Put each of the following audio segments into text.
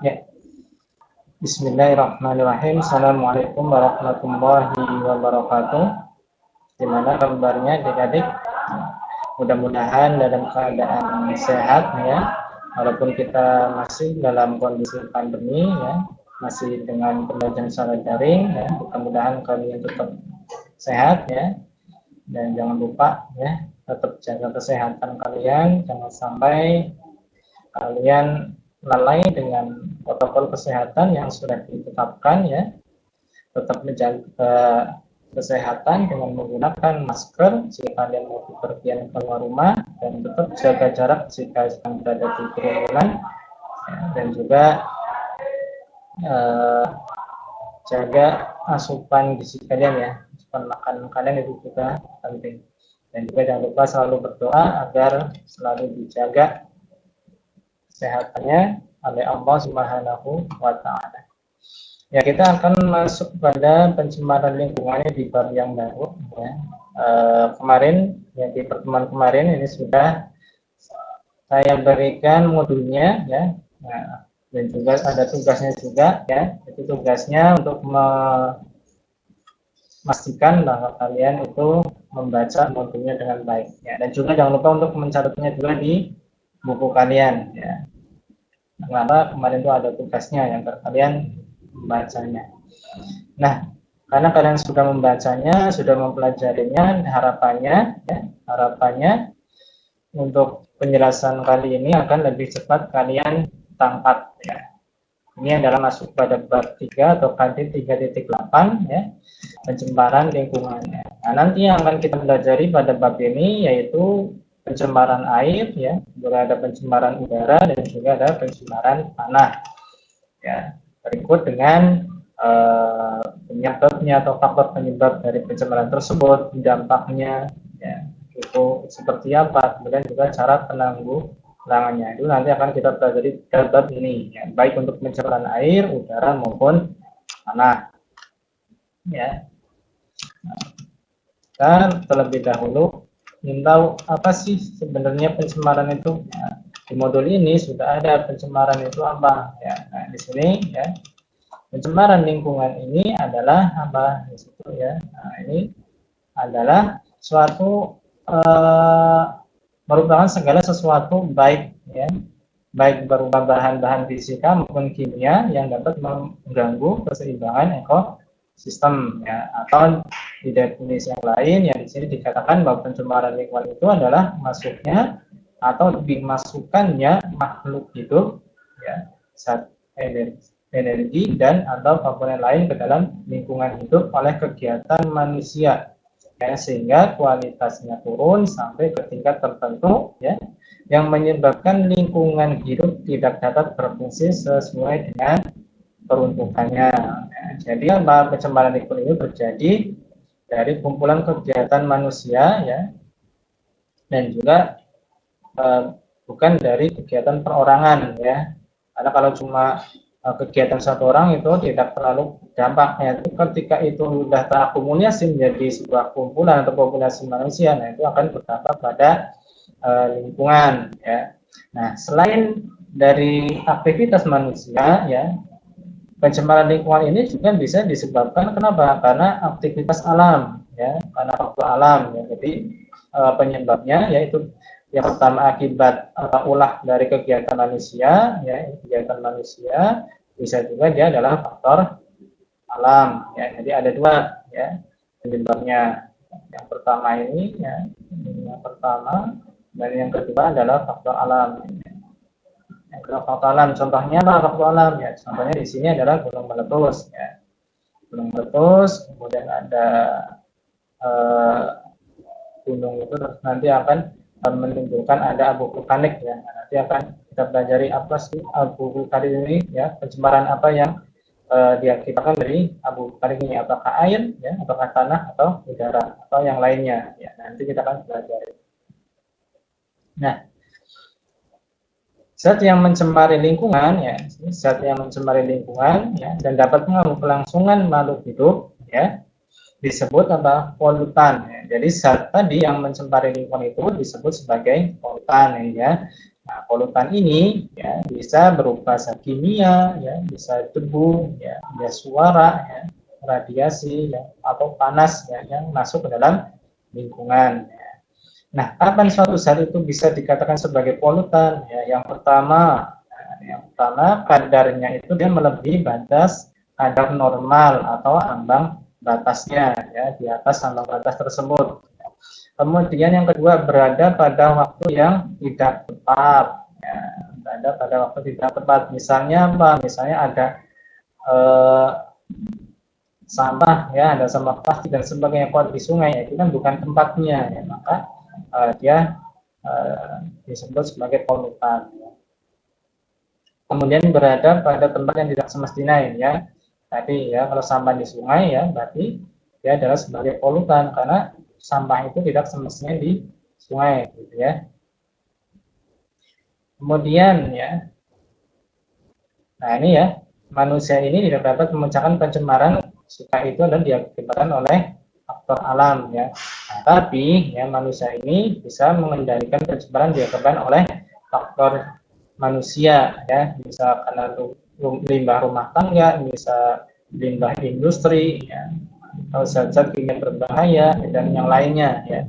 Ya, Bismillahirrahmanirrahim. Assalamualaikum warahmatullahi wabarakatuh. Gimana kabarnya adik-adik? Mudah-mudahan dalam keadaan sehat ya. Walaupun kita masih dalam kondisi pandemi ya, masih dengan pembelajaran secara daring ya. Mudah-mudahan kalian tetap sehat ya. Dan jangan lupa ya, tetap jaga kesehatan kalian. Jangan sampai kalian lalai dengan protokol kesehatan yang sudah ditetapkan ya. Tetap menjaga kesehatan dengan menggunakan masker jika kalian mau bepergian keluar rumah, dan tetap jaga jarak jika sedang berada di kerumunan ya, dan juga jaga asupan gizi kalian ya, asupan makanan kalian itu juga penting. Dan juga jangan lupa selalu berdoa agar selalu dijaga kesehatannya oleh Allah Subhanahu wa Ta'ala. Ya, kita akan masuk pada pencemaran lingkungannya di bab yang baru ya. Kemarin ya, di pertemuan kemarin ini sudah saya berikan modulnya ya. Nah, dan juga ada tugasnya juga ya. Itu tugasnya untuk memastikan bahwa kalian itu membaca modulnya dengan baik ya. Dan juga jangan lupa untuk mencatatnya juga di buku kalian ya. Kenapa kemarin itu ada tugasnya yang kalian membacanya. Nah, karena kalian sudah membacanya, sudah mempelajarinya, harapannya untuk penjelasan kali ini akan lebih cepat kalian tangkap ya. Ini adalah masuk pada bab 3 atau KD 3.8 ya, pencemaran lingkungannya. Nah, nanti yang akan kita pelajari pada bab ini yaitu pencemaran air ya, juga ada pencemaran udara dan juga ada pencemaran tanah. Ya, berikut dengan penyebabnya atau faktor penyebab dari pencemaran tersebut, dampaknya ya, itu seperti apa, kemudian juga cara penanggulangannya. Itu nanti akan kita pelajari dalam bab ini ya, baik untuk pencemaran air, udara maupun tanah. Ya. Dan terlebih dahulu ingin tahu apa sih sebenarnya pencemaran itu. Ya, di modul ini sudah ada pencemaran itu apa ya. Nah, di sini ya, pencemaran lingkungan ini adalah apa di situ ya. Nah, ini adalah suatu merupakan segala sesuatu baik ya, baik berupa bahan-bahan fisika maupun kimia yang dapat mengganggu keseimbangan ekosistem ya. Atau di definisi yang lain yang di sini dikatakan bahwa pencemaran lingkungan itu adalah masuknya atau dimasukkannya makhluk hidup ya, zat energi dan atau komponen lain ke dalam lingkungan hidup oleh kegiatan manusia ya, sehingga kualitasnya turun sampai ke tingkat tertentu ya, yang menyebabkan lingkungan hidup tidak dapat berfungsi sesuai dengan peruntukannya ya. Jadi pencemaran lingkungan ini terjadi dari kumpulan kegiatan manusia ya, dan juga bukan dari kegiatan perorangan ya, karena kalau cuma kegiatan satu orang itu tidak terlalu dampaknya. Itu ketika itu sudah terakumulasi menjadi sebuah kumpulan atau populasi manusia, nah itu akan berdampak pada lingkungan ya. Nah, selain dari aktivitas manusia ya, pencemaran lingkungan ini juga bisa disebabkan kenapa? Karena aktivitas alam ya, karena faktor alam ya. Jadi penyebabnya yaitu yang pertama akibat ulah dari kegiatan manusia ya, kegiatan manusia, bisa juga dia adalah faktor alam ya. Jadi ada dua ya penyebabnya. Yang pertama ini ya, yang pertama, dan yang kedua adalah faktor alam. Yang kedua faktor alam, contohnya apa faktor alam ya? Contohnya di sini adalah gunung meletus ya. Gunung meletus, kemudian ada gunung itu nanti akan menimbulkan ada abu vulkanik ya. Nanti akan kita pelajari apa sih abu vulkanik ini ya, pencemaran apa yang diakibatkan dari abu vulkanik ini, apakah air ya, apakah tanah atau udara atau yang lainnya ya. Nanti kita akan pelajari. Nah, zat yang mencemari lingkungan ya, zat yang mencemari lingkungan ya, dan dapat mengganggu kelangsungan makhluk hidup ya, disebut apa? Polutan ya. Jadi zat tadi yang mencemari lingkungan itu disebut sebagai polutan ya. Nah, polutan ini ya bisa berupa zat kimia, ya, bisa debu, ya, bisa suara, ya, radiasi, ya, atau panas ya, yang masuk ke dalam lingkungan. Ya. Nah, kapan suatu zat itu bisa dikatakan sebagai polutan? Ya, yang pertama kadarnya itu dia melebihi batas kadar normal atau ambang batasnya, ya, di atas ambang batas tersebut. Kemudian yang kedua berada pada waktu yang tidak tepat, ya, berada pada waktu tidak tepat. Misalnya apa? Misalnya ada eh, sampah, ya, ada sampah plastik dan sebagainya di sungai, ya, itu kan bukan tempatnya, ya, maka dia disebut sebagai polutan. Kemudian berada pada tempat yang tidak semestinya, ya. Tadi ya kalau sampah di sungai ya berarti dia adalah sebagai polutan karena sampah itu tidak semestinya di sungai, gitu ya. Kemudian ya, nah ini ya, manusia ini tidak dapat memecahkan pencemaran jika itu dan diakibatkan oleh faktor alam ya. Nah, tapi ya manusia ini bisa mengendalikan pencemaran diakibatkan oleh faktor manusia ya, bisa karena limbah rumah tangga, bisa limbah industri ya, atau zat-zat kimia berbahaya dan yang lainnya ya.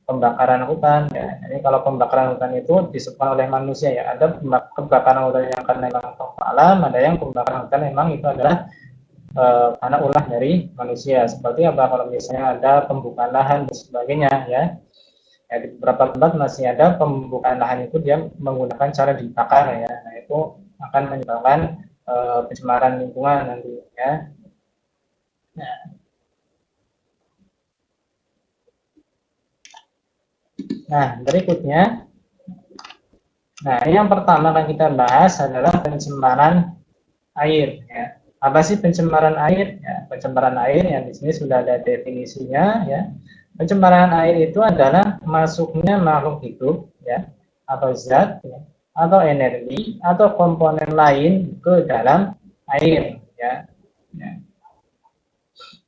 Pembakaran hutan ya. Jadi kalau pembakaran hutan itu disebabkan oleh manusia ya. Ada pembakaran hutan yang karena memang faktor alam, ada yang pembakaran hutan memang itu adalah karena ulah dari manusia. Seperti apa kalau misalnya ada pembukaan lahan dan sebagainya ya. Ya, di beberapa tempat masih ada pembukaan lahan itu dia menggunakan cara dibakar ya. Nah, itu akan menyebabkan pencemaran lingkungan nanti ya. Nah, berikutnya, nah ini yang pertama akan kita bahas adalah pencemaran air. Ya. Apa sih pencemaran air? Ya, pencemaran air yang di sini sudah ada definisinya. Ya. Pencemaran air itu adalah masuknya makhluk hidup, ya, atau zat, ya, atau energi, atau komponen lain ke dalam air. Ya. Ya.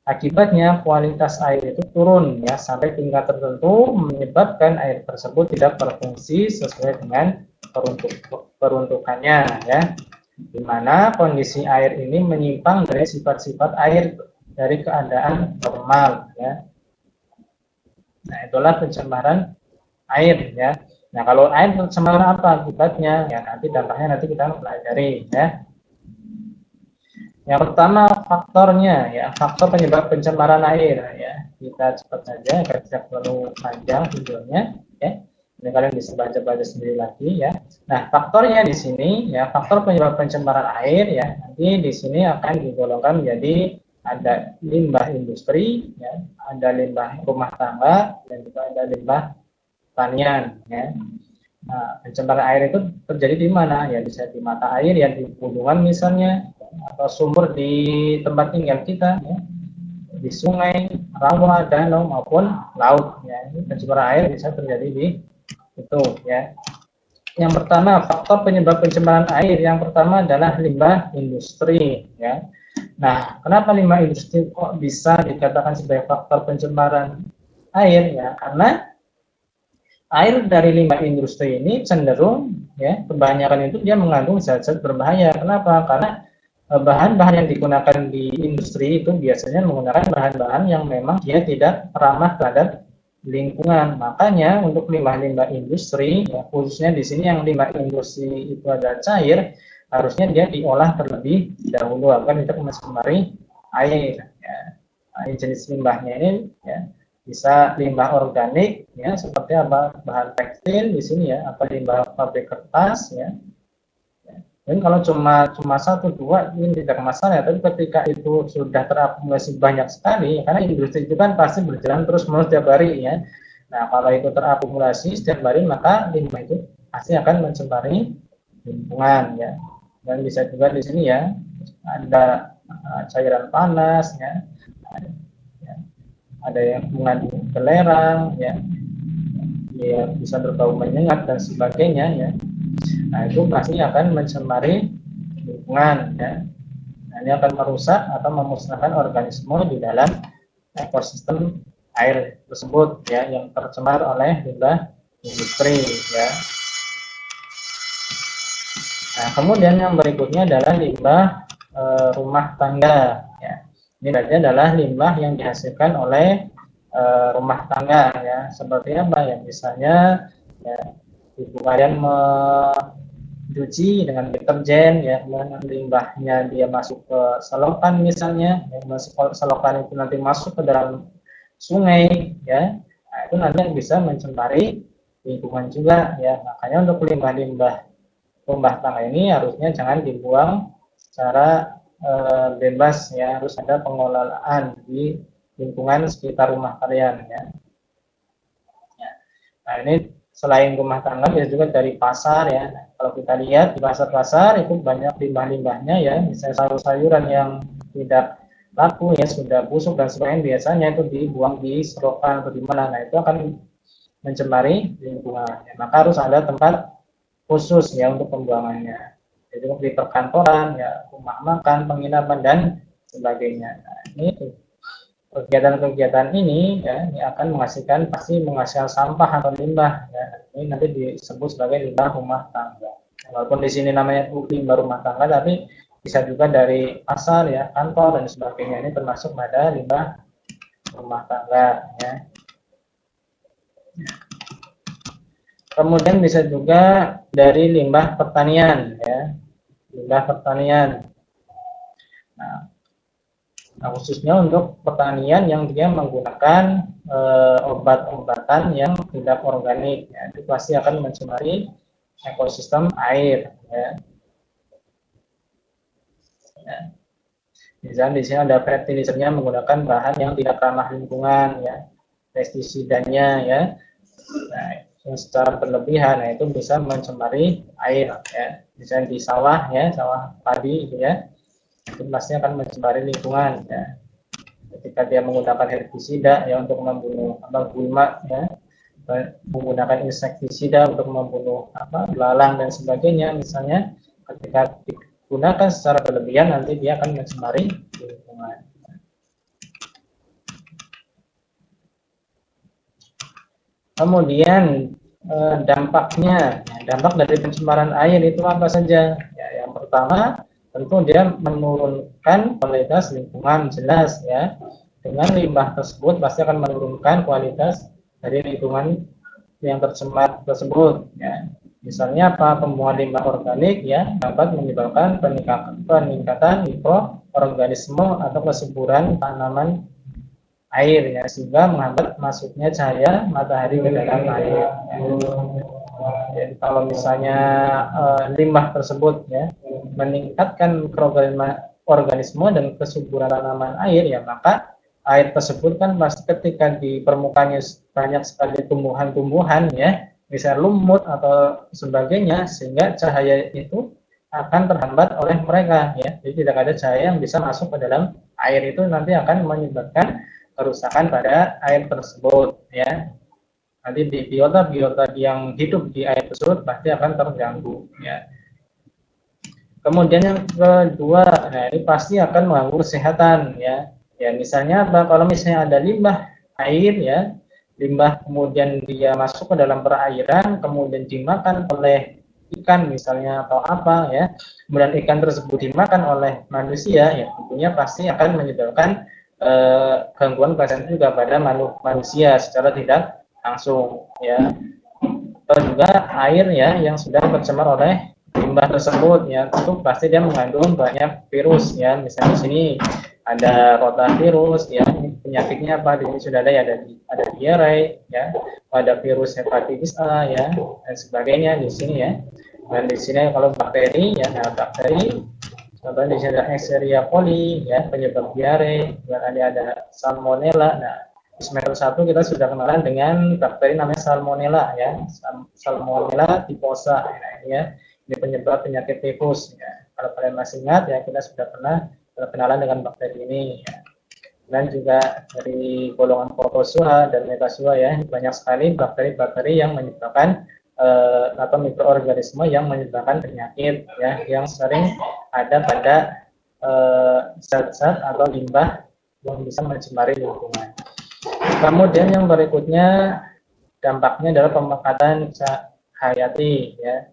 Akibatnya kualitas air itu turun ya sampai tingkat tertentu menyebabkan air tersebut tidak berfungsi sesuai dengan peruntukannya ya. Di mana kondisi air ini menyimpang dari sifat-sifat air dari keadaan normal ya. Nah, itulah pencemaran air ya. Nah, kalau air pencemaran apa akibatnya? Ya, nanti dampaknya nanti kita pelajari ya. Yang pertama faktornya ya, faktor penyebab pencemaran air ya. Kita cepat saja, tidak terlalu panjang videonya ya. Ini kalian bisa baca-baca sendiri lagi ya. Nah, faktornya di sini ya, faktor penyebab pencemaran air ya. Nanti di sini akan digolongkan menjadi ada limbah industri ya, ada limbah rumah tangga dan juga ada limbah tanian ya. Nah, pencemaran air itu terjadi di mana? Ya bisa di mata air, ya di gunungan misalnya, atau sumber di tempat tinggal kita, ya, di sungai, rawa, danau maupun laut. Ya, ini pencemaran air bisa terjadi di itu. Ya. Yang pertama faktor penyebab pencemaran air yang pertama adalah limbah industri. Ya. Nah, kenapa limbah industri kok bisa dikatakan sebagai faktor pencemaran air? Ya, karena air dari limbah industri ini cenderung ya kebanyakan itu dia mengandung zat-zat berbahaya. Kenapa? Karena bahan-bahan yang digunakan di industri itu biasanya menggunakan bahan-bahan yang memang dia tidak ramah terhadap lingkungan. Makanya untuk limbah-limbah industri, ya, khususnya di sini yang limbah industri itu ada cair, harusnya dia diolah terlebih dahulu agar tidak mencemari air. Ya. Nah, jenis limbahnya ini ya, bisa limbah organik ya seperti apa bahan tekstil di sini ya, atau limbah pabrik kertas ya. Dan kalau cuma satu dua ini tidak masalah, tapi ketika itu sudah terakumulasi banyak sekali, karena industri itu kan pasti berjalan terus menerus setiap hari ya. Nah kalau itu terakumulasi setiap hari maka limbah itu pasti akan mencemari lingkungan ya. Dan bisa juga di sini ya ada cairan panas ya, ada yang mengandung belerang ya, ya bisa berbau menyengat dan sebagainya ya. Nah itu pasti akan mencemari lingkungan ya. Nah, ini akan merusak atau memusnahkan organisme di dalam ekosistem air tersebut ya yang tercemar oleh limbah industri ya. Nah, kemudian yang berikutnya adalah limbah rumah tangga. Ya. Ini berarti adalah limbah yang dihasilkan oleh rumah tangga, ya. Seperti apa ya? Misalnya, ya, ibu kalian mencuci dengan deterjen, ya, kemudian limbahnya dia masuk ke selokan misalnya, ya, masuk selokan itu nanti masuk ke dalam sungai, ya. Nah, itu nanti bisa mencemari lingkungan juga, ya. Makanya untuk limbah-limbah rumah tangga ini harusnya jangan dibuang secara bebas, ya, harus ada pengelolaan di lingkungan sekitar rumah kalian, ya. Nah, ini selain rumah tangga bisa juga dari pasar, ya. Nah, kalau kita lihat di pasar-pasar itu banyak limbah-limbahnya, ya, misalnya sayur-sayuran yang tidak laku, ya, sudah busuk dan sebagainya, biasanya itu dibuang di selokan atau di mana. Nah, itu akan mencemari lingkungan, ya. Maka harus ada tempat khusus, ya, untuk pembuangannya. Jadi di perkantoran, ya, rumah makan, penginapan dan sebagainya. Nah, ini kegiatan-kegiatan ini, ya, ini akan menghasilkan, pasti menghasilkan sampah atau limbah, ya. Ini nanti disebut sebagai limbah rumah tangga. Walaupun di sini namanya limbah rumah tangga, tapi bisa juga dari pasar, ya, kantor dan sebagainya. Ini termasuk pada limbah rumah tangga, ya. Kemudian bisa juga dari limbah pertanian, ya, limbah pertanian. Nah, khususnya untuk pertanian yang dia menggunakan obat-obatan yang tidak organik, ya, itu pasti akan mencemari ekosistem air, ya. Ya. Misalnya di sini ada fertilizer-nya menggunakan bahan yang tidak ramah lingkungan, ya, pestisidanya, ya. Nah, yang secara berlebihan, nah, itu bisa mencemari air, ya. Misalnya di sawah, ya, sawah padi, gitu, ya, itu pasti akan mencemari lingkungan, ya. Ketika dia menggunakan herbisida, ya, untuk membunuh gulma, ya, menggunakan insektisida untuk membunuh belalang dan sebagainya, misalnya, ketika digunakan secara berlebihan nanti dia akan mencemari lingkungan. Kemudian dampaknya, dampak dari pencemaran air itu apa saja? Ya, yang pertama tentu dia menurunkan kualitas lingkungan, jelas, ya. Dengan limbah tersebut pasti akan menurunkan kualitas dari lingkungan yang tercemar tersebut, ya. Misalnya apa? Pembuangan limbah organik, ya, dapat menyebabkan peningkatan mikroorganisme atau kesuburan tanaman air, ya, sehingga menghambat masuknya cahaya matahari ke dalam air, ya. Jadi kalau misalnya limbah tersebut, ya, meningkatkan mikroorganisme dan kesuburan tanaman air, ya, maka air tersebut kan pasti ketika di permukaannya banyak sekali tumbuhan-tumbuhan, ya, misalnya lumut atau sebagainya, sehingga cahaya itu akan terhambat oleh mereka, ya. Jadi tidak ada cahaya yang bisa masuk ke dalam air, itu nanti akan menyebabkan kerusakan pada air tersebut, ya. Nanti di biota yang hidup di air tersebut pasti akan terganggu, ya. Kemudian yang kedua, nah, ini pasti akan mengganggu kesehatan, ya. Ya, misalnya kalau misalnya ada limbah air, ya, limbah kemudian dia masuk ke dalam perairan, kemudian dimakan oleh ikan misalnya atau apa, ya, kemudian ikan tersebut dimakan oleh manusia, ya, tentunya pasti akan menyebabkan gangguan kesehatan juga pada manusia secara tidak langsung, ya. Atau juga air, ya, yang sudah tercemar oleh limbah tersebut, ya, itu pasti dia mengandung banyak virus, ya. Misalnya di sini ada rotavirus, ya, penyakitnya apa? Di sini sudah ada, ya, ada diare, ya, ada virus hepatitis A, ya, dan sebagainya di sini, ya. Dan di sini kalau bakteri, ya, nah, bakteri contohnya di sini ada Escherichia coli, ya, penyebab diare, dan ada salmonella. Nah, di semester 1 kita sudah kenalan dengan bakteri namanya salmonella, ya, salmonella typhosa, nah, ini, ya, ini penyebab penyakit tifus, ya. Kalau kalian masih ingat, ya, kita sudah pernah berkenalan dengan bakteri ini, ya. Dan juga dari golongan protozoa dan metazoa, ya, banyak sekali bakteri-bakteri yang menyebabkan atau mikroorganisme yang menyebabkan penyakit, ya, yang sering ada pada zat-zat atau limbah yang bisa mencemari lingkungan. Kemudian yang berikutnya dampaknya adalah pemekatan hayati, ya.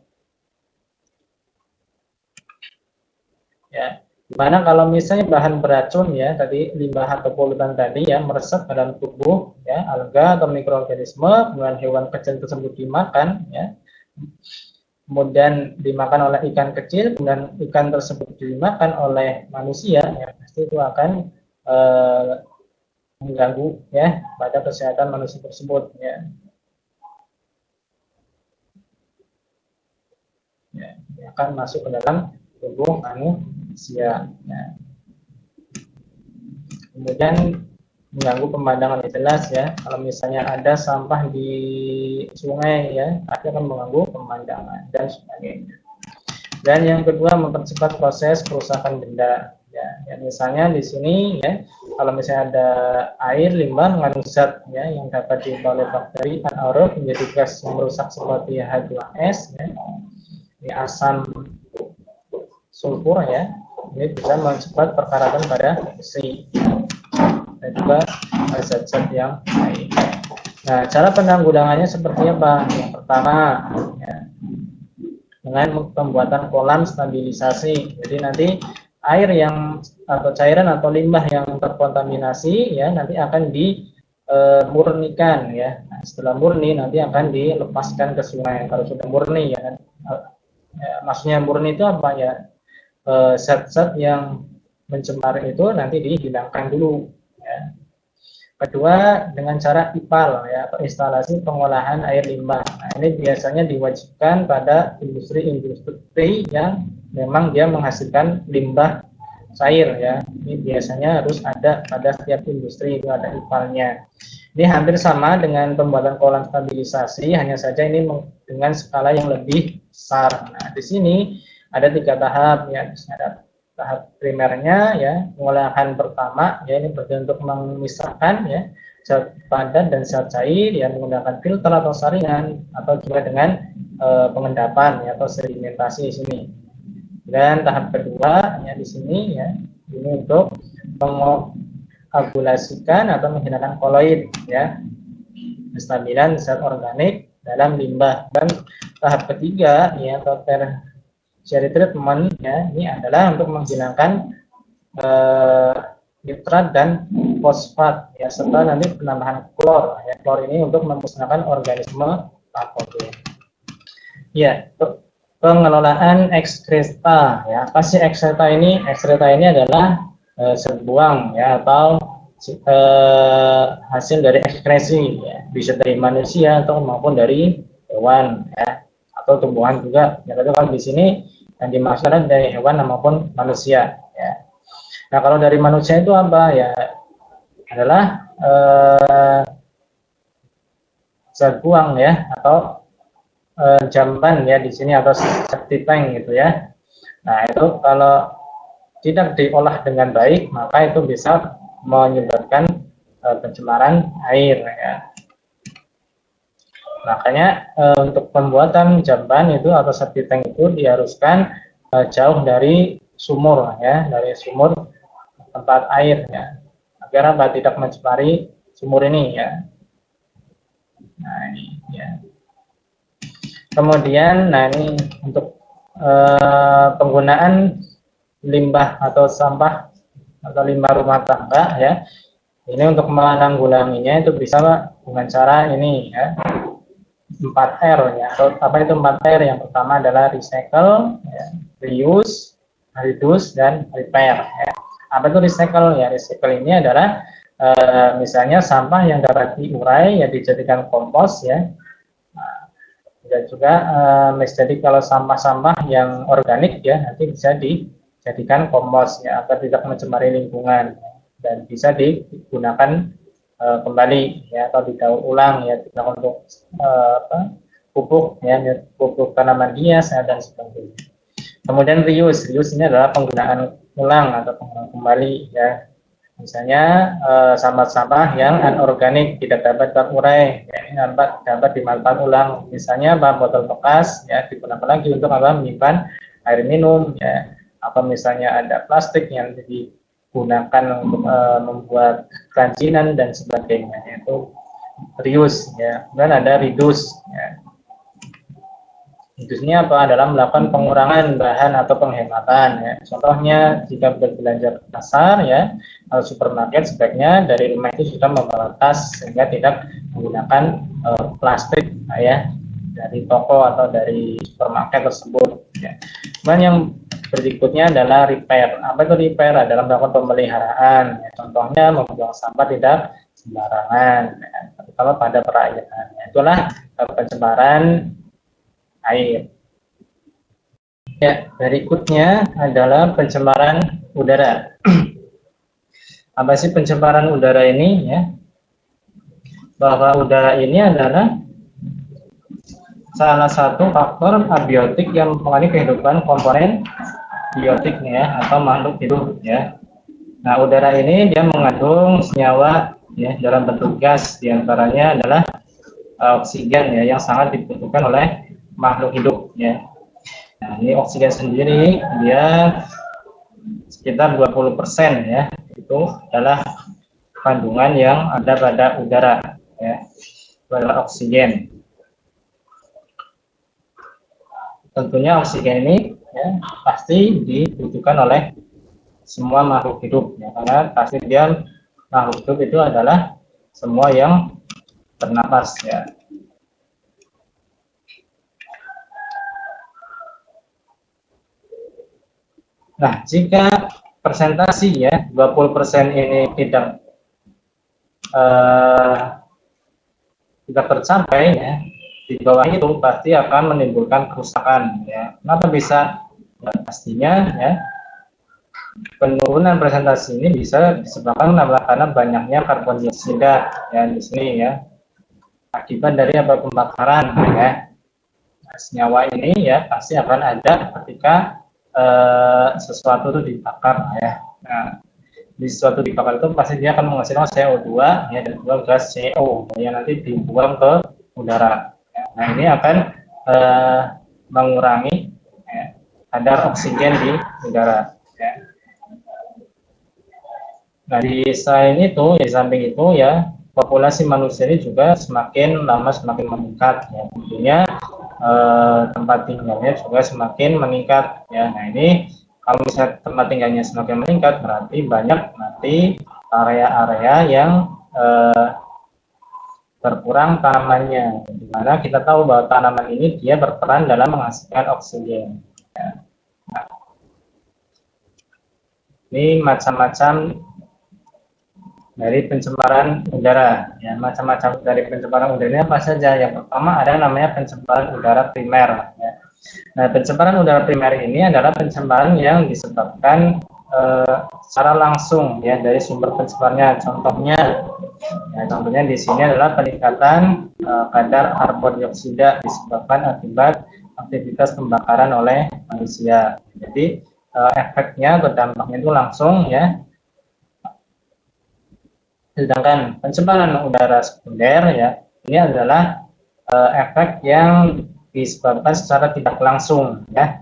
ya. Dimana kalau misalnya bahan beracun ya tadi limbah atau polutan tadi ya meresap ke dalam tubuh ya alga atau mikroorganisme, kemudian hewan kecil tersebut dimakan ya, kemudian dimakan oleh ikan kecil, kemudian ikan tersebut dimakan oleh manusia ya pasti itu akan mengganggu ya pada kesehatan manusia tersebut ya. Ya, akan masuk ke dalam tubuh manusia ya. Kemudian mengganggu pemandangan jelas ya. Kalau misalnya ada sampah di sungai ya, akan mengganggu pemandangan dan sebagainya. Dan yang kedua mempercepat proses kerusakan benda. Ya, misalnya di sini ya, kalau misalnya ada air limbah mengandung zat ya yang dapat diubah oleh bakteri anaerob menjadi gas yang merusak seperti H2S ya, ini asam sulfur ya, ini bisa mempercepat perkaratan pada besi dan juga zat-zat yang lain. Nah, cara penanggulangannya seperti apa? Yang pertama, ya, dengan pembuatan kolam stabilisasi. Jadi nanti air yang atau cairan atau limbah yang terkontaminasi ya nanti akan dimurnikan ya. Nah, setelah murni nanti akan dilepaskan ke sungai. Kalau sudah murni ya, maksudnya murni itu apa ya? Zat-zat yang mencemar itu nanti dihilangkan dulu. Ya. Kedua, dengan cara IPAL ya, atau instalasi pengolahan air limbah. Nah, ini biasanya diwajibkan pada industri-industri yang memang dia menghasilkan limbah cair ya. Ini biasanya harus ada pada setiap industri itu ada IPAL-nya. Ini hampir sama dengan pembuatan kolam stabilisasi, hanya saja ini dengan skala yang lebih besar. Nah, di sini ada 3 tahap ya. Ada tahap primernya ya, pengolahan pertama ya ini berbentuk memisahkan ya zat padat dan zat cair ya menggunakan filter atau saringan atau juga dengan pengendapan ya, atau sedimentasi di sini. Dan tahap kedua ya di sini ya ini untuk mengoagulasikan atau menghilangkan koloid ya, penstabilan zat organik dalam limbah. Dan tahap ketiga ya atau tertiary treatment ya ini adalah untuk menghilangkan nitrat dan fosfat ya serta nanti penambahan klor ya. Klor ini untuk memusnahkan organisme patogen. Ya, pengelolaan ekskreta ya. Apa sih ekskreta ini? Ekskreta ini adalah zat buang ya atau hasil dari ekskresi ya. Bisa dari manusia atau maupun dari hewan ya atau tumbuhan juga. Ya, kalau di sini yang dimaksudkan dari hewan maupun manusia ya. Nah, kalau dari manusia itu apa ya? Adalah zat buang ya atau jamban ya di sini atau septic tank gitu ya. Nah, itu kalau tidak diolah dengan baik maka itu bisa menyebabkan pencemaran air ya. Makanya untuk pembuatan jamban itu atau septic tank itu diharuskan jauh dari sumur ya, dari sumur tempat air ya, agar tidak mencemari sumur ini ya. Nah ini ya. Kemudian, nah ini untuk penggunaan limbah atau sampah atau limbah rumah tangga ya. Ini untuk menanggulanginya itu bisa dengan cara ini ya, 4R ya. Atau apa itu 4R? Yang pertama adalah recycle, ya, reuse, reduce, dan repair. Ya. Apa itu recycle? Ya, recycle ini adalah misalnya sampah yang dapat diurai ya dijadikan kompos ya. Dan juga jadi kalau sampah-sampah yang organik ya nanti bisa dijadikan kompos ya agar tidak mencemari lingkungan dan bisa digunakan kembali ya atau didaur ulang ya untuk pupuk ya pupuk tanaman hias ya, dan sebagainya. Kemudian reuse ini adalah penggunaan ulang atau penggunaan kembali ya. Misalnya sampah-sampah yang anorganik tidak dapat terurai, ya, ini dapat dimanfaatkan ulang. Misalnya botol bekas ya digunakan lagi untuk menyimpan air minum ya. Atau misalnya ada plastik yang digunakan untuk membuat kerajinan dan sebagainya, yaitu reuse ya. Dan ada reduce ya. Intinya apa? Adalah melakukan pengurangan bahan atau penghematan. Ya. Contohnya jika berbelanja ke pasar ya atau supermarket, sebaiknya dari rumah itu sudah membawa tas sehingga tidak menggunakan plastik ya dari toko atau dari supermarket tersebut. Ya. Kemudian yang berikutnya adalah repair. Apa itu repair? Adalah melakukan pemeliharaan. Ya. Contohnya membuang sampah tidak sembarangan. Ya. Terutama pada perayaan. Ya. Itulah pencemaran air. Ya, berikutnya adalah pencemaran udara. Apa sih pencemaran udara ini ya? Bahwa udara ini adalah salah satu faktor abiotik yang mempengaruhi kehidupan komponen biotik ya atau makhluk hidup ya. Nah, udara ini dia mengandung senyawa ya dalam bentuk gas, diantaranya adalah oksigen ya yang sangat dibutuhkan oleh makhluk hidup ya. Nah, ini oksigen sendiri dia sekitar 20% ya, itu adalah kandungan yang ada pada udara ya, itu adalah oksigen. Tentunya oksigen ini ya, pasti dibutuhkan oleh semua makhluk hidup ya, karena pasti dia makhluk hidup itu adalah semua yang bernapas ya. Nah, jika presentasi ya 20% ini tidak tercapai ya, di bawah itu pasti akan menimbulkan kerusakan ya. Kenapa bisa? Ya, pastinya ya penurunan presentasi ini bisa disebabkan karena banyaknya karbon dioksida ya di sini ya, akibat dari apa pembakaran ya. Nah, senyawa ini ya pasti akan ada ketika sesuatu itu dibakar ya. Nah, di sesuatu dibakar itu pasti dia akan menghasilkan CO2 ya, dan juga gas CO yang nanti dibuang ke udara. Nah, ini akan mengurangi ya, kadar oksigen di udara ya. Nah, di selain itu, di samping itu ya, populasi manusia ini juga semakin lama semakin meningkat ya. Tentunya tempat tinggalnya juga semakin meningkat ya. Nah, ini kalau misalnya tempat tinggalnya semakin meningkat, berarti banyak nanti area-area yang berkurang tanamannya. Dimana kita tahu bahwa tanaman ini dia berperan dalam menghasilkan oksigen. Ya. Nah, ini macam-macam dari pencemaran udara ya, macam-macam dari pencemaran udara ini apa saja. Yang pertama ada namanya pencemaran udara primer ya. Nah, pencemaran udara primer ini adalah pencemaran yang disebabkan secara langsung ya dari sumber pencemarannya. Contohnya di sini adalah peningkatan kadar karbon dioksida disebabkan akibat aktivitas pembakaran oleh manusia. Jadi efeknya atau dampaknya itu langsung ya. Sedangkan pencemaran udara sekunder ya, ini adalah efek yang disebabkan secara tidak langsung ya.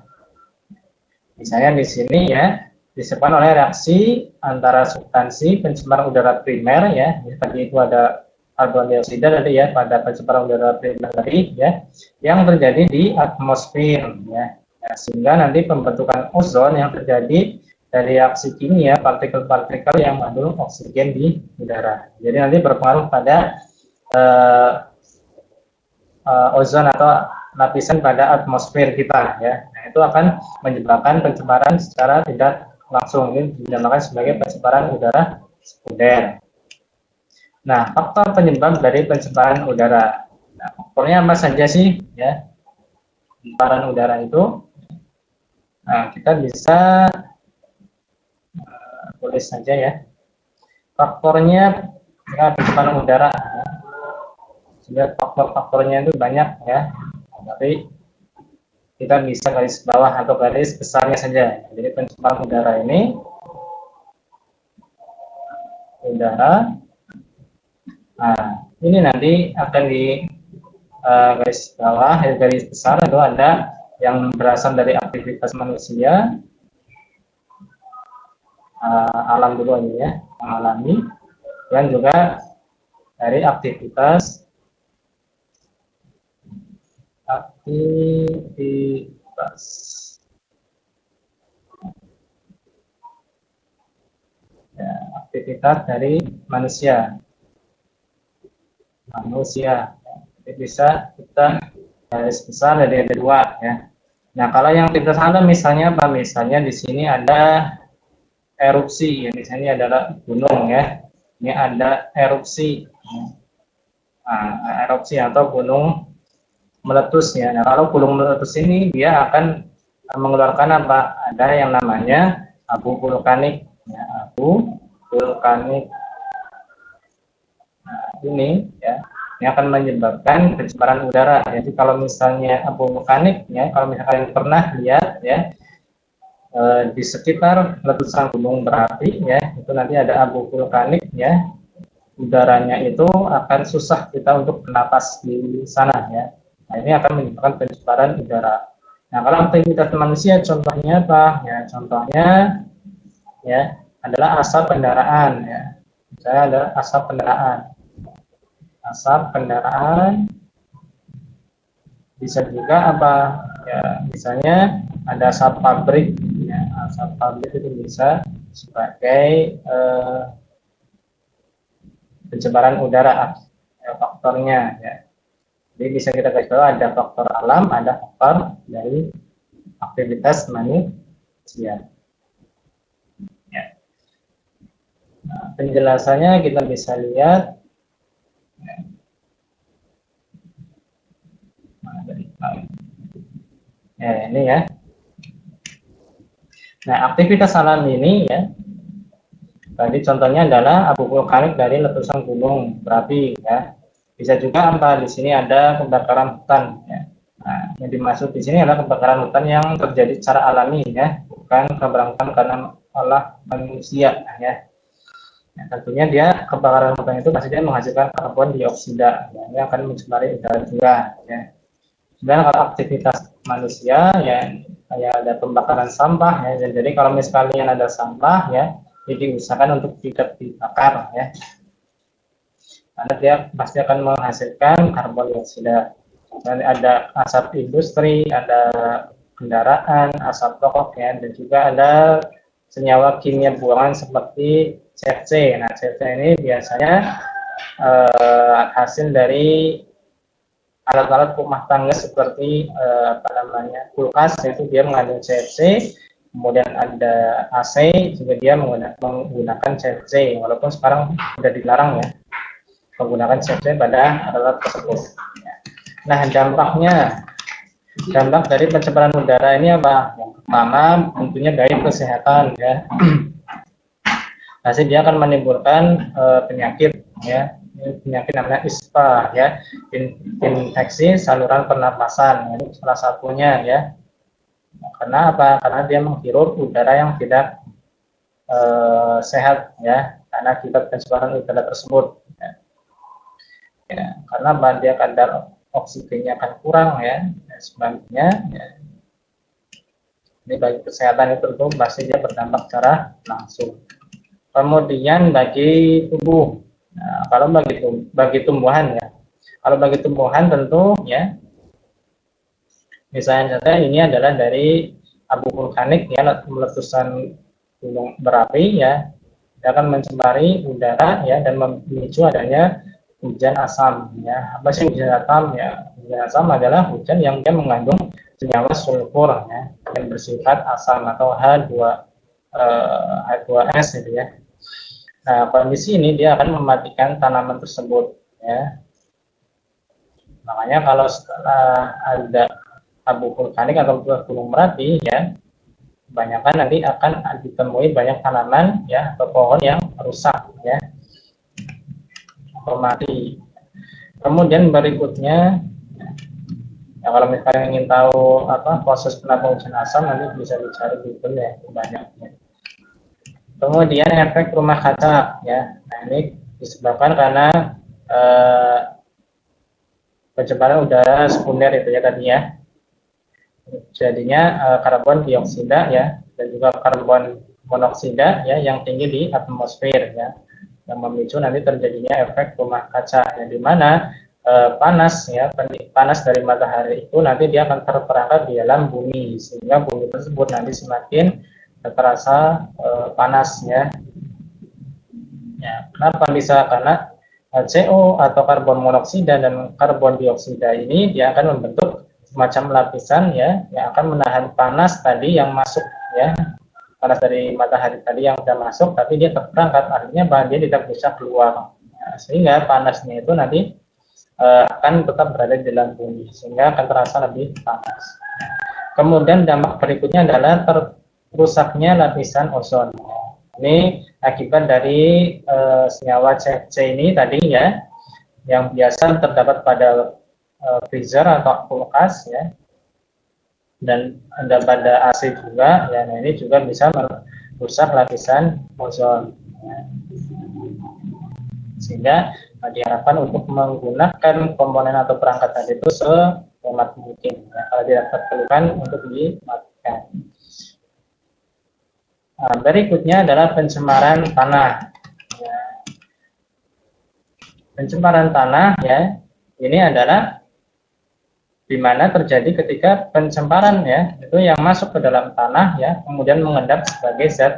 Misalnya di sini ya disebabkan oleh reaksi antara substansi pencemar udara primer ya, tadi itu ada karbon dioksida tadi ya pada pencemaran udara primer tadi ya, yang terjadi di atmosfer ya. Ya, sehingga nanti pembentukan ozon yang terjadi dari reaksi kimia partikel-partikel yang mengandung oksigen di udara. Jadi nanti berpengaruh pada ozon atau lapisan pada atmosfer kita ya. Nah, itu akan menyebabkan pencemaran secara tidak langsung, ini dinamakan sebagai pencemaran udara sekunder. Nah, faktor penyebab dari pencemaran udara. Nah, faktornya apa saja sih ya? Pencemaran udara itu. Nah, kita bisa tulis saja ya. Faktornya ya, pencemaran udara. Sudah faktor-faktornya itu banyak ya. Tapi kita bisa garis bawah atau garis besarnya saja. Jadi pencemaran udara ini nah ini nanti akan di garis bawah, garis besar itu ada yang berasal dari aktivitas manusia, alam dulu ini ya, yang alami, dan juga dari aktivitas aktivitas ya, aktivitas dari manusia. Jadi bisa kita garis besar dari ada dua ya. Nah, kalau yang aktivitas alam misalnya apa? Misalnya di sini ada erupsi ya, misalnya adalah gunung ya. Ini ada erupsi. Nah, erupsi atau gunung meletus ya. Nah, kalau gunung meletus ini dia akan mengeluarkan apa? Ada yang namanya abu vulkanik ya, abu vulkanik. Nah, ini ya, ini akan menyebabkan pencemaran udara. Jadi kalau misalnya abu vulkanik ya, kalau misalnya kalian pernah lihat ya di sekitar letusan gunung berapi ya, itu nanti ada abu vulkanik ya, udaranya itu akan susah kita untuk bernapas di sana ya. Nah, ini akan menyebabkan pencemaran udara. Nah, kalau aktivitas manusia contohnya apa? Ya, contohnya ya adalah asap kendaraan ya. Misalnya ada asap kendaraan. Asap kendaraan bisa juga apa? Ya, misalnya ada asap pabrik ya. Asap pabrik itu bisa sebagai pencemaran udara ya, faktornya ya. Jadi bisa kita garis bawah ada faktor alam, ada faktor dari aktivitas manusia. Ya. Nah, penjelasannya kita bisa lihat. Ya, ini ya. Nah, aktivitas alam ini ya. Tadi contohnya adalah abu vulkanik dari letusan gunung berapi ya. Bisa juga apa di sini ada kebakaran hutan ya. Nah, yang dimaksud di sini adalah kebakaran hutan yang terjadi secara alami ya, bukan kebakaran hutan karena olah manusia ya. Nah, tentunya dia kebakaran hutan itu pastinya menghasilkan karbon dioksida, ya, ini akan mencemari udara juga ya. Dan kalau aktivitas manusia ya kayak ada pembakaran sampah ya, jadi kalau misalnya ada sampah ya, jadi usahakan untuk tidak dibakar ya, karena dia pasti akan menghasilkan karbon dioksida. Dan ada asap industri, ada kendaraan, asap rokok ya, dan juga ada senyawa kimia buangan seperti CFC. Nah, CFC ini biasanya hasil dari alat-alat rumah tangga seperti apa namanya kulkas, itu dia mengandung CFC. Kemudian ada AC juga dia menggunakan CFC, walaupun sekarang sudah dilarang ya menggunakan CFC pada alat tersebut. Nah, dampak dari pencemaran udara ini apa? Yang pertama tentunya dari kesehatan ya. Pasti dia akan menimbulkan penyakit ya. Penyakit namanya ISPA ya, infeksi saluran pernapasan. Ini salah satunya ya. Karena apa? Karena dia menghirup udara yang tidak sehat ya, karena akibat pencemaran udara tersebut. Ya, karena dia kadar oksigennya akan kurang ya, dan sebagainya. Ya. Ini bagi kesehatan itu tentu pasti dia berdampak secara langsung. Kemudian bagi tubuh, nah, kalau bagi tumbuhan ya, kalau bagi tumbuhan tentu ya, misalnya saja ini adalah dari abu vulkanik ya, letusan gunung berapi ya, dia akan mencemari udara ya dan memicu adanya hujan asam ya. Apa sih hujan asam ya? Hujan asam adalah hujan yang dia mengandung senyawa sulfur ya, yang bersifat asam atau H2S gitu ya. Nah, kondisi ini dia akan mematikan tanaman tersebut ya. Makanya kalau setelah ada abu vulkanik atau gunung berapi ya, kebanyakan nanti akan ditemui banyak tanaman ya atau pohon yang rusak ya atau mati. Kemudian berikutnya ya, kalau misalnya ingin tahu apa proses kenapa hujan asam, nanti bisa dicari Google ya, banyak ya. Kemudian efek rumah kaca ya, nah ini disebabkan karena pencemaran udara sekunder itu ya tadi ya, jadinya karbon dioksida ya dan juga karbon monoksida ya yang tinggi di atmosfer ya, yang memicu nanti terjadinya efek rumah kaca, yang dimana panas ya, panas dari matahari itu nanti dia akan terperangkap di dalam bumi, sehingga bumi tersebut nanti semakin terasa panas ya. Ya, kenapa bisa? Karena CO atau karbon monoksida dan karbon dioksida ini dia akan membentuk semacam lapisan ya yang akan menahan panas tadi yang masuk ya, panas dari matahari tadi yang sudah masuk, tapi dia terperangkap, artinya bahwa dia tidak bisa keluar. Nah, sehingga panasnya itu nanti akan tetap berada di dalam bumi, sehingga akan terasa lebih panas. Kemudian dampak berikutnya adalah rusaknya lapisan ozon. Ini akibat dari senyawa CFC ini tadi ya, yang biasa terdapat pada freezer atau kulkas ya, dan ada pada AC juga ya. Nah, ini juga bisa merusak lapisan ozon ya. Sehingga diharapkan untuk menggunakan komponen atau perangkat tadi itu sehemat mungkin ya. Kalau tidak terperlukan untuk dimatikan. Nah, berikutnya adalah pencemaran tanah. Ya. Pencemaran tanah ya, ini adalah di mana terjadi ketika pencemaran ya, itu yang masuk ke dalam tanah ya, kemudian mengendap sebagai zat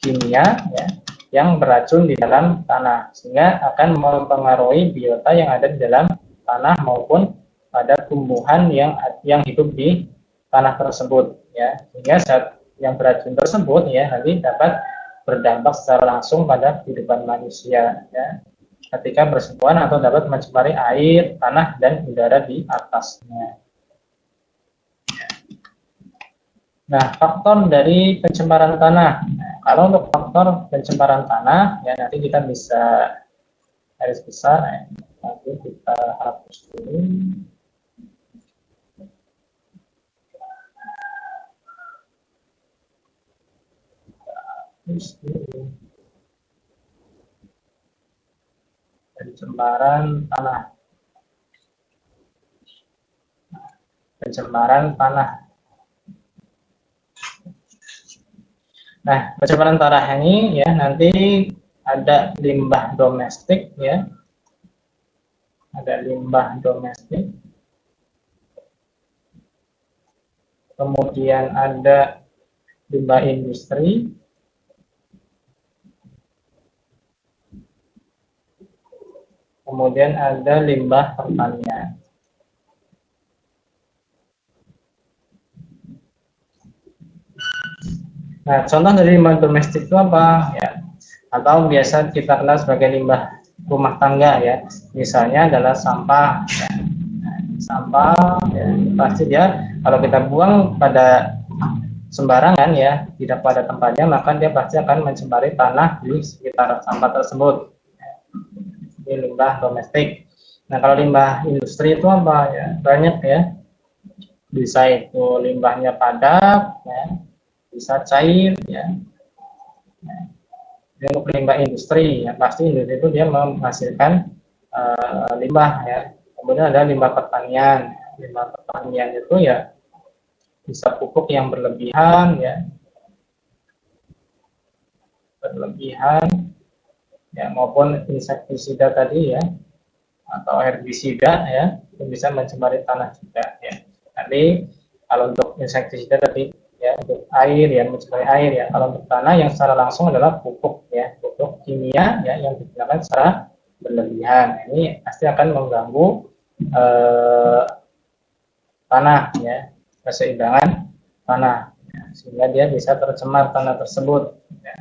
kimia ya, yang beracun di dalam tanah, sehingga akan mempengaruhi biota yang ada di dalam tanah maupun pada tumbuhan yang hidup di tanah tersebut ya, sehingga zat yang beracun tersebut ya nanti dapat berdampak secara langsung pada kehidupan manusia ya, ketika bersentuhan atau dapat mencemari air, tanah, dan udara di atasnya. Nah, faktor dari pencemaran tanah. Nah, kalau untuk faktor pencemaran tanah, ya nanti kita bisa garis besar. Ya. Nanti kita hapus dulu. Pencemaran tanah. Pencemaran tanah. Nah, pencemaran tanah ini ya nanti ada limbah domestik ya. Ada limbah domestik. Kemudian ada limbah industri. Kemudian ada limbah pertanian. Nah, contoh dari limbah domestik itu apa? Ya, atau biasa kita kenal sebagai limbah rumah tangga ya. Misalnya adalah sampah. Ya. Nah, sampah ya, pasti dia kalau kita buang pada sembarangan ya, tidak pada tempatnya, maka dia pasti akan mencemari tanah di sekitar sampah tersebut. Ini limbah domestik. Nah, kalau limbah industri itu apa ya? Banyak ya. Bisa itu limbahnya padat ya, bisa cair ya. Nah, untuk limbah industri ya, pasti industri itu dia menghasilkan limbah ya. Kemudian ada limbah pertanian. Limbah pertanian itu ya bisa pupuk yang berlebihan ya. Berlebihan ya, maupun insektisida tadi ya, atau herbisida ya, itu bisa mencemari tanah juga ya. Nanti kalau untuk insektisida tadi ya, untuk air ya, mencemari air ya. Kalau untuk tanah yang secara langsung adalah pupuk ya, pupuk kimia ya yang digunakan secara berlebihan. Ini pasti akan mengganggu tanah ya, keseimbangan tanah ya, sehingga dia bisa tercemar tanah tersebut ya.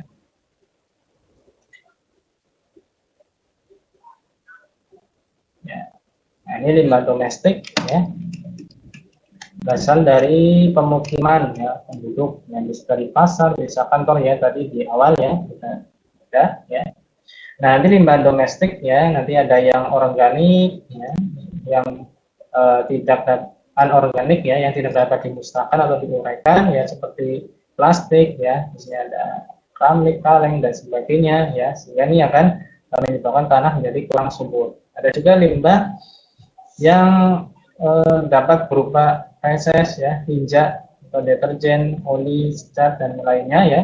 Nah, ini limbah domestik ya, berasal dari pemukiman ya, penduduk yang bisa dari pasar, bisa kantor ya tadi di awal ya kita ada ya. Nah, nanti limbah domestik ya, nanti ada yang organik ya, yang tidak anorganik ya, yang tidak dapat dimusnahkan atau diuraikan ya, seperti plastik ya, misalnya ada keramik, kaleng dan sebagainya ya, sehingga ini akan menyebabkan tanah menjadi kurang subur. Ada juga limbah yang dapat berupa feses ya, tinja atau deterjen, oli, cat dan lainnya ya.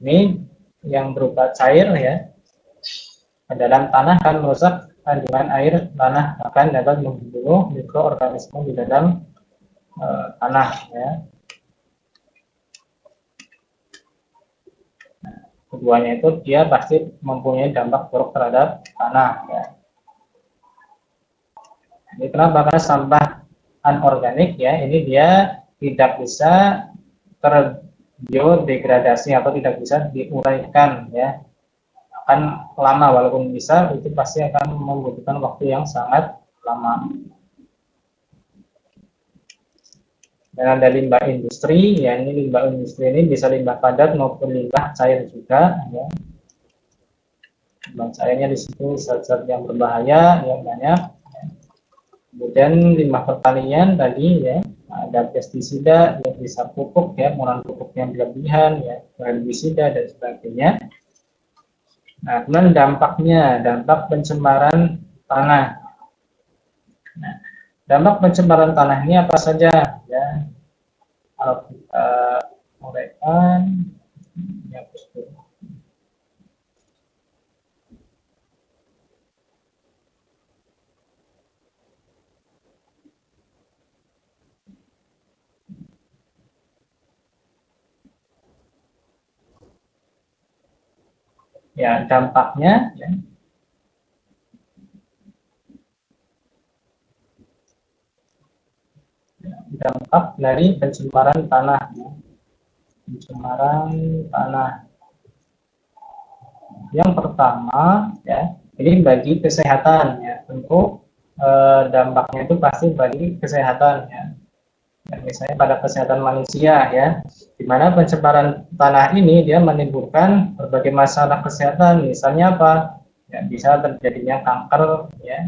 Ini yang berupa cair ya, ke dalam tanah kan merusak kandungan air tanah akan dapat membunuh mikroorganisme di dalam tanah ya. Keduanya itu dia pasti mempunyai dampak buruk terhadap tanah ya. Ini kenapa? Karena sampah anorganik ya, ini dia tidak bisa terbiodegradasi atau tidak bisa diuraikan ya. Akan lama, walaupun bisa, itu pasti akan membutuhkan waktu yang sangat lama. Dan ada limbah industri, ya ini limbah industri ini bisa limbah padat maupun limbah cair juga. Ya. Limbah cairnya di situ zat-zat yang berbahaya yang banyak. Ya. Kemudian limbah pertanian tadi ya ada pestisida yang bisa pupuk ya, penggunaan pupuk yang berlebihan ya, herbisida dan sebagainya. Nah, kemudian dampaknya, dampak pencemaran tanah. Nah, dampak pencemaran tanah ini apa saja? Ya, kalau kita uraikan, ya dampaknya. Ya, dampak dari pencemaran tanah. Pencemaran tanah. Yang pertama, ya, ini bagi kesehatan, ya, tentu dampaknya itu pasti bagi kesehatan, ya. Dan misalnya pada kesehatan manusia, ya, di mana pencemaran tanah ini dia menimbulkan berbagai masalah kesehatan, misalnya apa? Ya, bisa terjadinya kanker, ya.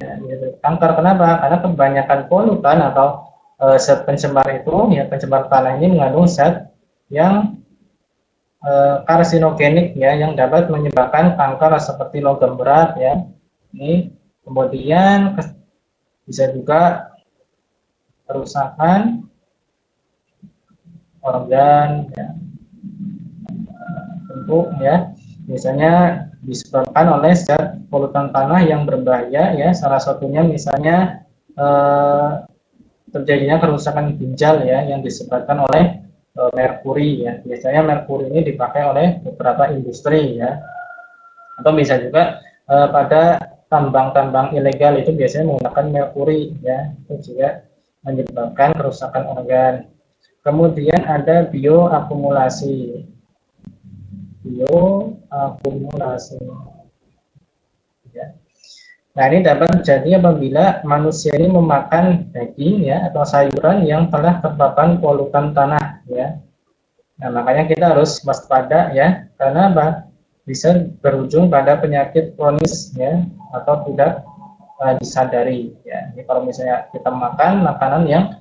Ya, kanker kenapa? Karena kebanyakan polutan atau zat pencemar itu, ya pencemar tanah ini mengandung zat yang karsinogenik ya, yang dapat menyebabkan kanker seperti logam berat ya. Ini kemudian bisa juga kerusakan organ, ya. Tentu ya, misalnya disebabkan oleh zat polutan tanah yang berbahaya ya, salah satunya misalnya terjadinya kerusakan ginjal ya yang disebabkan oleh merkuri ya. Biasanya merkuri ini dipakai oleh beberapa industri ya, atau bisa juga pada tambang-tambang ilegal itu biasanya menggunakan merkuri ya, itu juga menyebabkan kerusakan organ. Kemudian ada bioakumulasi. Bioakumulasi. Ya. Nah, ini dapat terjadi apabila manusia ini memakan daging ya atau sayuran yang telah terpapar polutan tanah ya. Nah, makanya kita harus waspada ya, karena apa? Bisa berujung pada penyakit kronis ya atau tidak disadari ya. Ini kalau misalnya kita makan makanan yang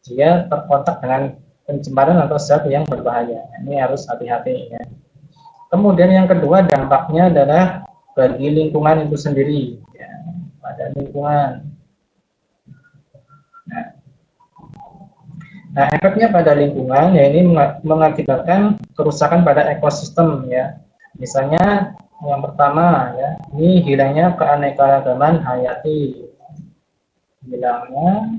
dia terkontak dengan pencemaran atau zat yang berbahaya, ini harus hati-hati ya. Kemudian yang kedua dampaknya adalah bagi lingkungan itu sendiri ya, pada lingkungan. Nah, efeknya pada lingkungan ya ini mengakibatkan kerusakan pada ekosistem ya. Misalnya yang pertama ya, ini hilangnya keanekaragaman hayati. Hilangnya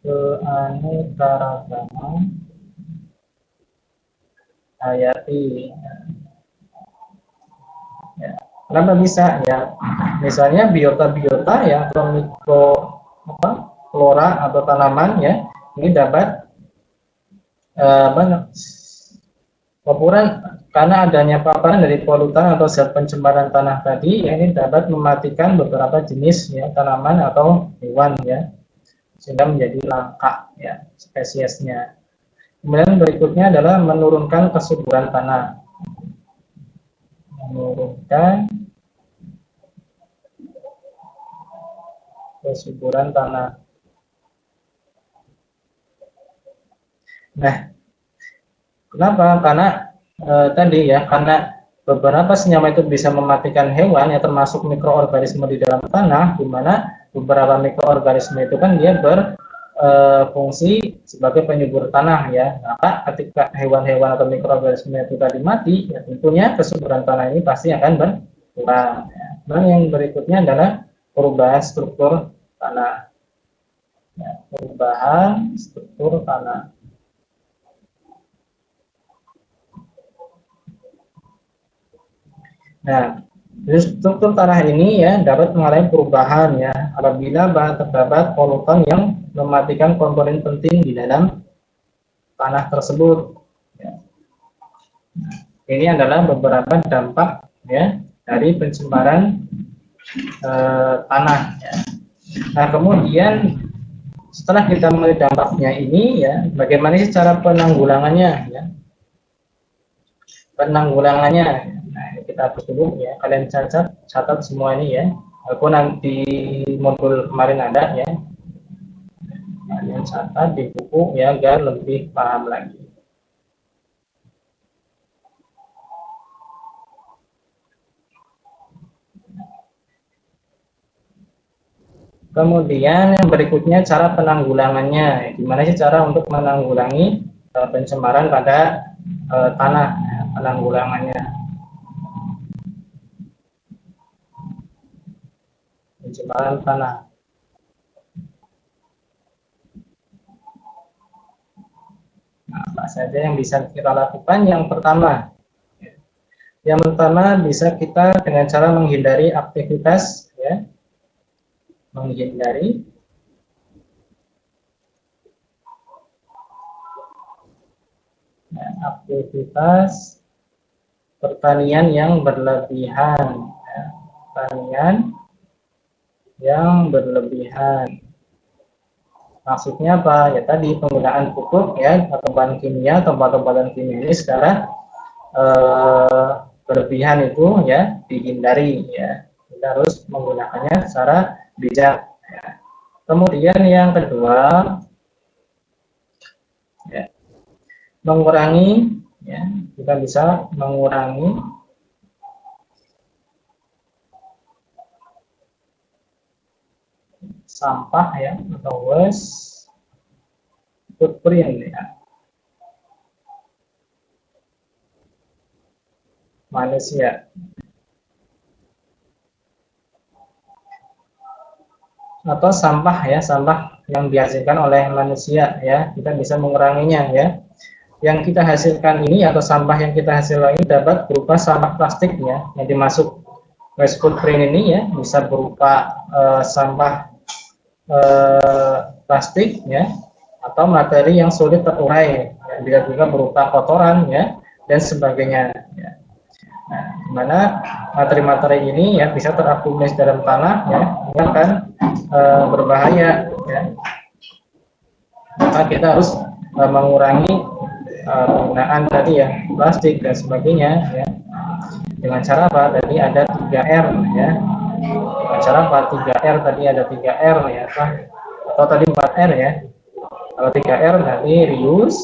keanekaragaman hayati. Ya. Kenapa bisa ya? Misalnya biota-biota yang flora atau tanaman ya, ini dapat karena adanya paparan dari polutan atau zat pencemaran tanah tadi, ya, ini dapat mematikan beberapa jenis ya tanaman atau hewan ya, sehingga menjadi langka ya spesiesnya. Kemudian berikutnya adalah menurunkan kesuburan tanah. Menurunkan kesuburan tanah. Nah, kenapa? Karena tadi ya, karena beberapa senyawa itu bisa mematikan hewan, ya termasuk mikroorganisme di dalam tanah, di mana beberapa mikroorganisme itu kan dia berfungsi sebagai penyubur tanah ya. Maka ketika hewan-hewan atau mikroorganisme itu tadi mati, ya tentunya kesuburan tanah ini pasti akan berkurang. Ya. Dan yang berikutnya adalah perubahan struktur tanah. Ya, perubahan struktur tanah. Nah, struktur tanah ini ya dapat mengalami perubahan ya apabila terdapat polutan yang mematikan komponen penting di dalam tanah tersebut. Ya. Ini adalah beberapa dampak ya dari pencemaran tanah. Ya. Nah, kemudian setelah kita melihat dampaknya ini ya, bagaimana sih cara penanggulangannya? Ya. Penanggulangannya. Nah, kita hapus dulu ya. Kalian catat semua ini ya. Walaupun nanti modul kemarin ada ya. Kalian catat di buku ya agar lebih paham lagi. Kemudian yang berikutnya cara penanggulangannya. Gimana sih cara untuk menanggulangi pencemaran pada tanah? Ya, penanggulangannya. Pencemaran tanah. Nah, apa saja yang bisa kita lakukan? Yang pertama bisa kita dengan cara menghindari aktivitas ya. Menghindari ya, aktivitas pertanian yang berlebihan ya. Pertanian yang berlebihan. Maksudnya apa? Ya tadi penggunaan pupuk ya atau bahan kimia atau obat-obatan kimia ini secara berlebihan itu ya dihindari ya. Kita harus menggunakannya secara bijak. Ya. Kemudian yang kedua ya, mengurangi ya kita bisa mengurangi sampah ya atau waste footprint ya manusia atau sampah ya sampah yang dihasilkan oleh manusia ya kita bisa menguranginya ya yang kita hasilkan ini atau sampah yang kita hasilkan ini dapat berupa sampah plastik ya yang dimasuk waste footprint ini ya bisa berupa sampah plastik ya atau materi yang sulit terurai ya, bisa juga berupa kotoran ya dan sebagainya ya. Nah, dimana materi-materi ini ya bisa terakumulasi dalam tanah ya ini akan berbahaya ya. Maka kita harus mengurangi penggunaan tadi ya plastik dan sebagainya ya dengan cara apa tadi ada 3R ya dengan cara apa 3R tadi ada 3R ya atau tadi 4R ya kalau 3R nanti reuse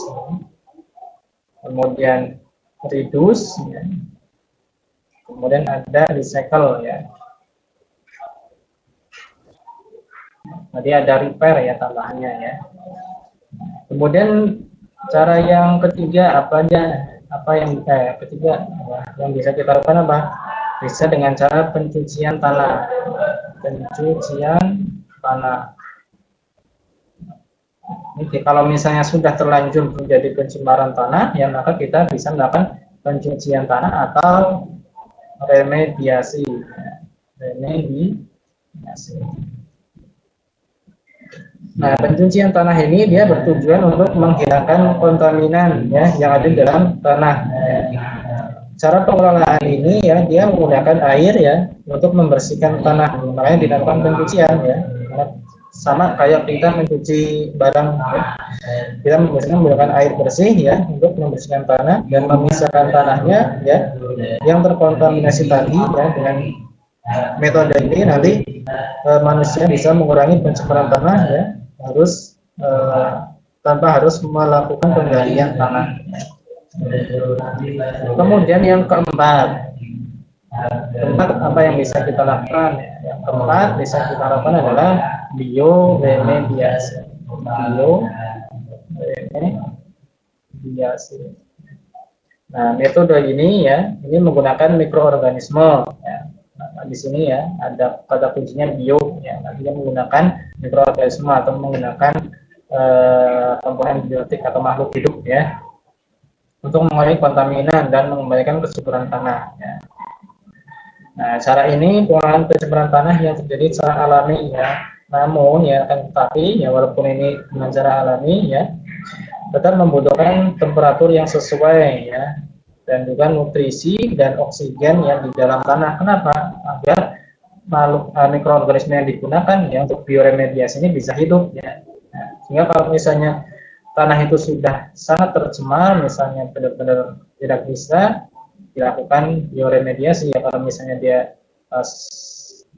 kemudian reduce ya. Kemudian ada recycle ya. Tadi ada repair ya tambahannya ya. Kemudian cara yang ketiga apa aja? Apa yang ketiga yang bisa kita lakukan apa? Bisa dengan cara pencucian tanah. Pencucian tanah. Jadi kalau misalnya sudah terlanjur menjadi pencemaran tanah, ya maka kita bisa melakukan pencucian tanah atau remediasi. Remediasi. Nah, pencucian tanah ini dia bertujuan untuk menghilangkan kontaminan ya yang ada dalam tanah. Cara pengelolaan ini ya dia menggunakan air ya untuk membersihkan tanah. Makanya dilakukan pencucian ya. Sama kayak kita mencuci barang ya. Kita menggunakan air bersih ya untuk membersihkan tanah dan memisahkan tanahnya ya yang terkontaminasi tadi ya dengan metode ini nanti manusia bisa mengurangi pencemaran tanah ya harus tanpa harus melakukan penggalian tanah. Kemudian yang keempat apa yang bisa kita lakukan? Yang keempat bisa kita lakukan adalah bioremediasi. Ini biasi. Nah, metode ini ya, ini menggunakan mikroorganisme. Ya. Nah, di sini ya ada kata kuncinya bio. Ya, artinya menggunakan mikroorganisme atau menggunakan komponen biotik atau makhluk hidup ya untuk mengurangi kontaminan dan mengembalikan kesuburan tanah. Ya. Nah, cara ini pengolahan pencemaran tanah yang terjadi secara alami ya. Namun ya, tetapi ya walaupun ini dengan cara alami ya, tetap membutuhkan temperatur yang sesuai ya, dan juga nutrisi dan oksigen yang di dalam tanah. Kenapa? Agar makhluk mikroorganisme yang digunakan ya untuk bioremediasi ini bisa hidup ya. Nah, sehingga kalau misalnya tanah itu sudah sangat tercemar, misalnya benar-benar tidak bisa dilakukan bioremediasi ya, kalau misalnya dia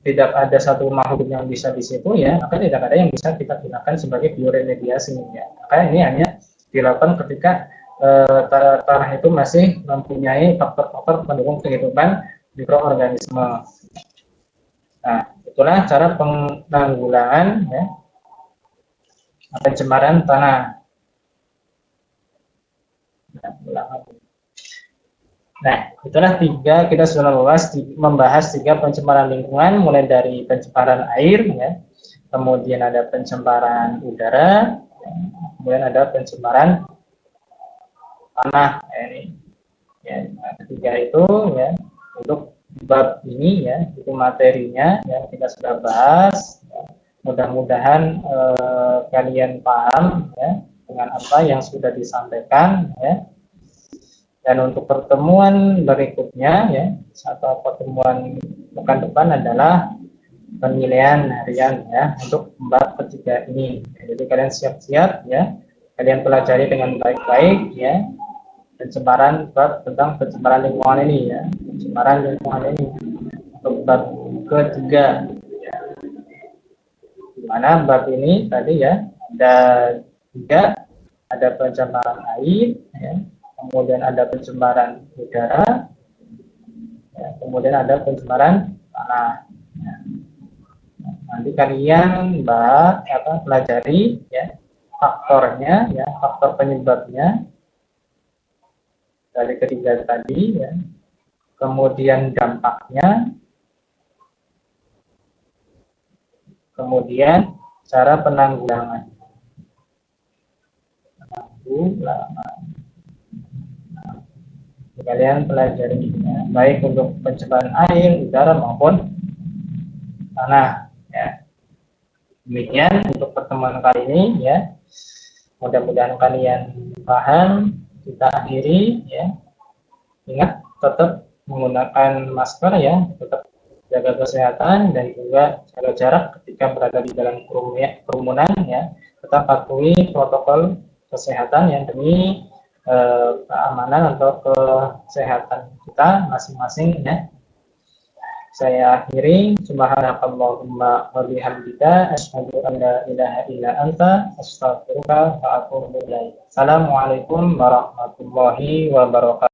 tidak ada satu makhluk yang bisa di situ ya, maka tidak ada yang bisa kita gunakan sebagai bioremediasi ya. Maka ini hanya dilakukan ketika tanah itu masih mempunyai faktor-faktor pendukung kehidupan mikroorganisme. Nah, itulah cara penanggulangan ya, pencemaran tanah. Nah, itulah tiga, kita sudah membahas tiga pencemaran lingkungan, mulai dari pencemaran air, ya, kemudian ada pencemaran udara, ya, kemudian ada pencemaran tanah. Ya, ini, ya, ketiga itu, ya, untuk bab ini, ya, itu materinya yang kita sudah bahas. Ya. Mudah-mudahan kalian paham, ya, dengan apa yang sudah disampaikan, ya. Dan untuk pertemuan berikutnya ya, atau pertemuan pekan depan adalah penilaian harian ya untuk bab ketiga ini. Jadi kalian siap-siap ya, kalian pelajari dengan baik-baik ya pencemaran bab tentang pencemaran lingkungan ini ya, pencemaran lingkungan ini untuk bab ketiga. Ya. Dimana bab ini tadi ya ada tiga, ada pencemaran air ya, kemudian ada pencemaran udara, ya, kemudian ada pencemaran tanah. Ya. Nanti kalian pelajari ya faktornya, ya faktor penyebabnya dari ketiga tadi, ya. Kemudian dampaknya, kemudian cara penanggulangan. Kalian pelajari ya, baik untuk pencemaran air, udara maupun tanah ya. Demikian untuk pertemuan kali ini ya. Mudah-mudahan kalian paham. Kita akhiri ya. Ingat tetap menggunakan masker ya, tetap jaga kesehatan dan juga jaga jarak ketika berada di dalam kerumunan ya. Tetap patuhi protokol kesehatan yang demi keamanan atau kesehatan kita masing-masing ya. Saya akhiri, subhanakallahumma wa bihamdika asyhadu an la ilaha illa anta astaghfiruka wa atubu ilaik. Assalamualaikum warahmatullahi wabarakatuh.